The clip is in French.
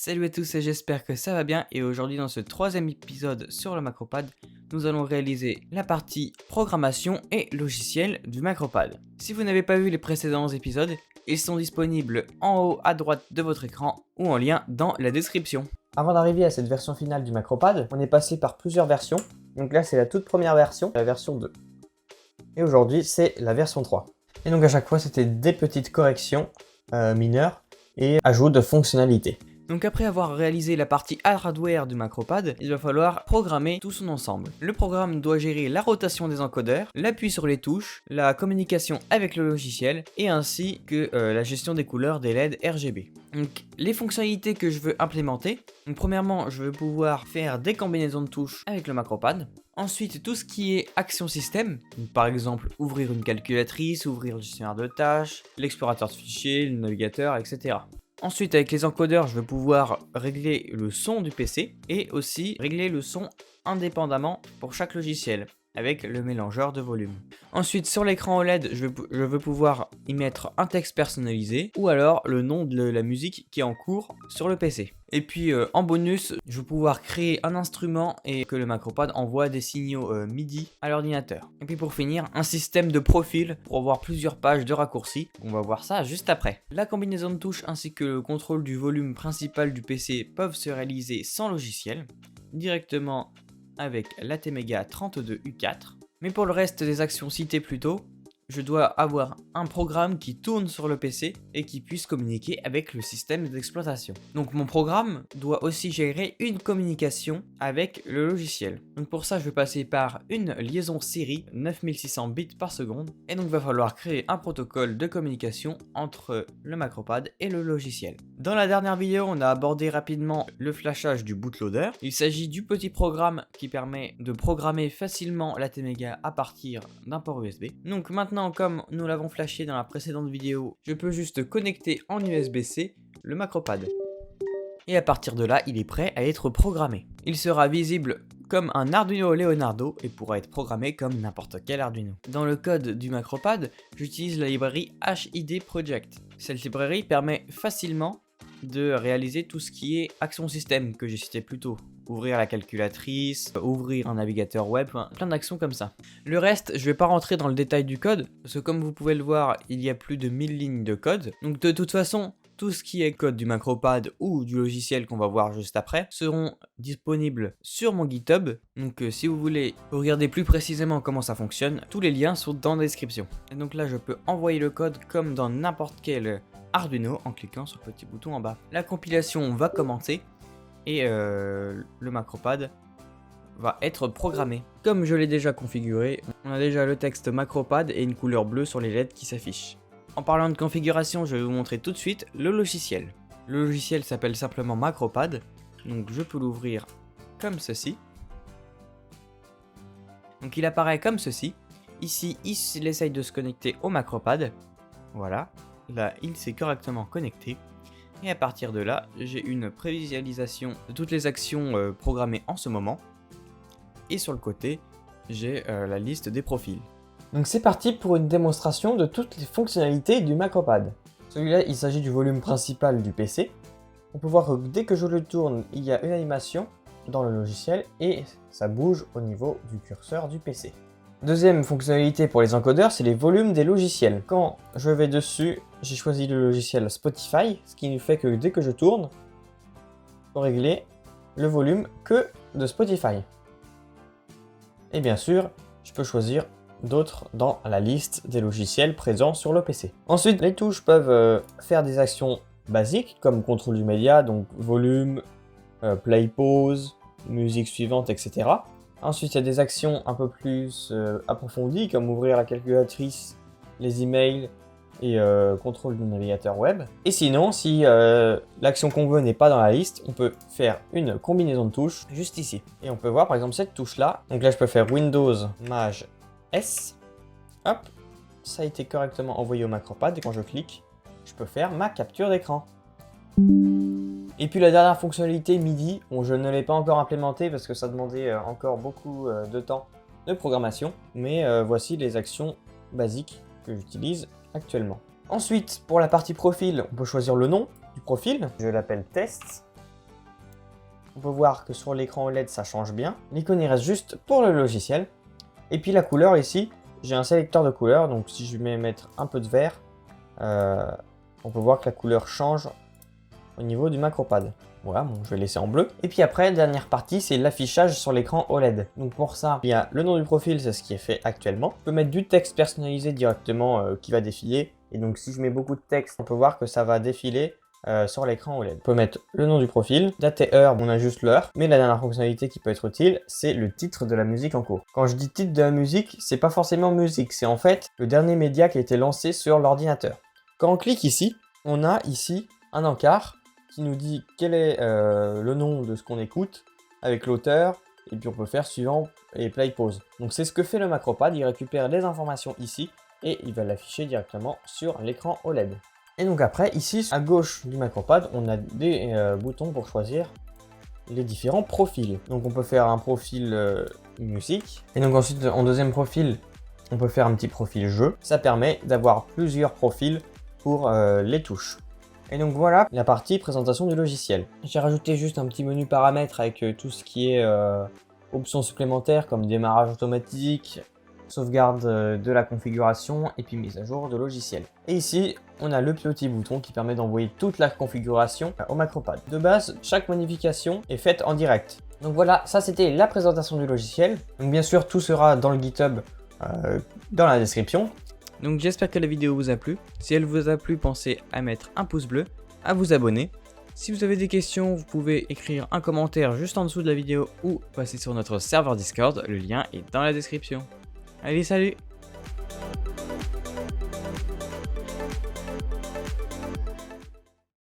Salut à tous et j'espère que ça va bien et aujourd'hui dans ce troisième épisode sur le Macropad, nous allons réaliser la partie programmation et logiciel du Macropad. Si vous n'avez pas vu les précédents épisodes, ils sont disponibles en haut à droite de votre écran ou en lien dans la description. Avant d'arriver à cette version finale du Macropad, on est passé par plusieurs versions. Donc là c'est la toute première version, la version 2. Et aujourd'hui c'est la version 3. Et donc à chaque fois c'était des petites corrections mineures et ajout de fonctionnalités. Donc après avoir réalisé la partie hardware du Macropad, il va falloir programmer tout son ensemble. Le programme doit gérer la rotation des encodeurs, l'appui sur les touches, la communication avec le logiciel et ainsi que la gestion des couleurs des LED RGB. Donc les fonctionnalités que je veux implémenter, donc premièrement je veux pouvoir faire des combinaisons de touches avec le Macropad. Ensuite tout ce qui est action système, donc par exemple ouvrir une calculatrice, ouvrir le gestionnaire de tâches, l'explorateur de fichiers, le navigateur, etc. Ensuite, avec les encodeurs, je vais pouvoir régler le son du PC et aussi régler le son indépendamment pour chaque logiciel avec le mélangeur de volume. Ensuite, sur l'écran OLED, je veux pouvoir y mettre un texte personnalisé ou alors le nom de la musique qui est en cours sur le PC. Et puis en bonus, je vais pouvoir créer un instrument et que le Macropad envoie des signaux MIDI à l'ordinateur. Et puis pour finir, un système de profil pour avoir plusieurs pages de raccourcis. On va voir ça juste après. La combinaison de touches ainsi que le contrôle du volume principal du PC peuvent se réaliser sans logiciel, directement avec l'ATmega 32U4. Mais pour le reste des actions citées plus tôt, je dois avoir un programme qui tourne sur le PC et qui puisse communiquer avec le système d'exploitation. Donc mon programme doit aussi gérer une communication avec le logiciel. Donc pour ça je vais passer par une liaison série 9600 bits par seconde et donc il va falloir créer un protocole de communication entre le Macropad et le logiciel. Dans la dernière vidéo on a abordé rapidement le flashage du bootloader. Il s'agit du petit programme qui permet de programmer facilement l'ATmega à partir d'un port USB. Donc maintenant, comme nous l'avons flashé dans la précédente vidéo, je peux juste connecter en USB-C le Macropad. Et à partir de là, il est prêt à être programmé. Il sera visible comme un Arduino Leonardo et pourra être programmé comme n'importe quel Arduino. Dans le code du Macropad, j'utilise la librairie HID Project. Cette librairie permet facilement de réaliser tout ce qui est action système que j'ai cité plus tôt. Ouvrir la calculatrice, ouvrir un navigateur web, plein d'actions comme ça. Le reste, je vais pas rentrer dans le détail du code, parce que comme vous pouvez le voir, il y a plus de 1000 lignes de code. Donc de toute façon, tout ce qui est code du Macropad ou du logiciel qu'on va voir juste après seront disponibles sur mon GitHub. Donc si vous voulez regarder plus précisément comment ça fonctionne, tous les liens sont dans la description. Et donc là, je peux envoyer le code comme dans n'importe quel Arduino en cliquant sur le petit bouton en bas. La compilation va commencer. Et le Macropad va être programmé. Comme je l'ai déjà configuré, on a déjà le texte Macropad et une couleur bleue sur les LED qui s'affichent. En parlant de configuration, je vais vous montrer tout de suite le logiciel. Le logiciel s'appelle simplement Macropad, donc je peux l'ouvrir comme ceci. Donc il apparaît comme ceci. Ici, il essaye de se connecter au Macropad. Voilà, là il s'est correctement connecté. Et à partir de là, j'ai une prévisualisation de toutes les actions programmées en ce moment. Et sur le côté, j'ai la liste des profils. Donc c'est parti pour une démonstration de toutes les fonctionnalités du Macropad. Celui-là, il s'agit du volume principal du PC. On peut voir que dès que je le tourne, il y a une animation dans le logiciel et ça bouge au niveau du curseur du PC. Deuxième fonctionnalité pour les encodeurs, c'est les volumes des logiciels. Quand je vais dessus, j'ai choisi le logiciel Spotify, ce qui fait que dès que je tourne, je peux régler le volume que de Spotify. Et bien sûr, je peux choisir d'autres dans la liste des logiciels présents sur le PC. Ensuite, les touches peuvent faire des actions basiques comme contrôle du média, donc volume, play, pause, musique suivante, etc. Ensuite, il y a des actions un peu plus approfondies, comme ouvrir la calculatrice, les emails et contrôle du navigateur web. Et sinon, si l'action qu'on veut n'est pas dans la liste, on peut faire une combinaison de touches juste ici. Et on peut voir par exemple cette touche-là. Donc là, je peux faire Windows, Maj, S. Hop, ça a été correctement envoyé au Macropad. Et quand je clique, je peux faire ma capture d'écran. Et puis la dernière fonctionnalité MIDI, bon, je ne l'ai pas encore implémentée parce que ça demandait encore beaucoup de temps de programmation, mais voici les actions basiques que j'utilise actuellement. Ensuite, pour la partie profil, on peut choisir le nom du profil, je l'appelle test, on peut voir que sur l'écran OLED ça change bien. L'icône il reste juste pour le logiciel. Et puis la couleur ici, j'ai un sélecteur de couleurs, donc si je vais mettre un peu de vert, on peut voir que la couleur change au niveau du MacroPad. Voilà, bon, je vais laisser en bleu. Et puis après, dernière partie, c'est l'affichage sur l'écran OLED. Donc pour ça, il y a le nom du profil, c'est ce qui est fait actuellement. On peut mettre du texte personnalisé directement qui va défiler. Et donc si je mets beaucoup de texte, on peut voir que ça va défiler sur l'écran OLED. On peut mettre le nom du profil, date et heure, on a juste l'heure. Mais la dernière fonctionnalité qui peut être utile, c'est le titre de la musique en cours. Quand je dis titre de la musique, c'est pas forcément musique, c'est en fait le dernier média qui a été lancé sur l'ordinateur. Quand on clique ici, on a ici un encart qui nous dit quel est le nom de ce qu'on écoute avec l'auteur, et puis on peut faire suivant et play pause. Donc c'est ce que fait le MacroPad, il récupère les informations ici et il va l'afficher directement sur l'écran OLED. Et donc après, ici à gauche du MacroPad, on a des boutons pour choisir les différents profils. Donc on peut faire un profil musique, et donc ensuite en deuxième profil, on peut faire un petit profil jeu. Ça permet d'avoir plusieurs profils pour les touches. Et donc voilà la partie présentation du logiciel. J'ai rajouté juste un petit menu paramètres avec tout ce qui est options supplémentaires comme démarrage automatique, sauvegarde de la configuration et puis mise à jour de logiciel. Et ici, on a le petit bouton qui permet d'envoyer toute la configuration au MacroPad. De base, chaque modification est faite en direct. Donc voilà, ça c'était la présentation du logiciel. Donc bien sûr, tout sera dans le GitHub dans la description. Donc j'espère que la vidéo vous a plu. Si elle vous a plu, pensez à mettre un pouce bleu, à vous abonner. Si vous avez des questions, vous pouvez écrire un commentaire juste en dessous de la vidéo ou passer sur notre serveur Discord, le lien est dans la description. Allez, salut!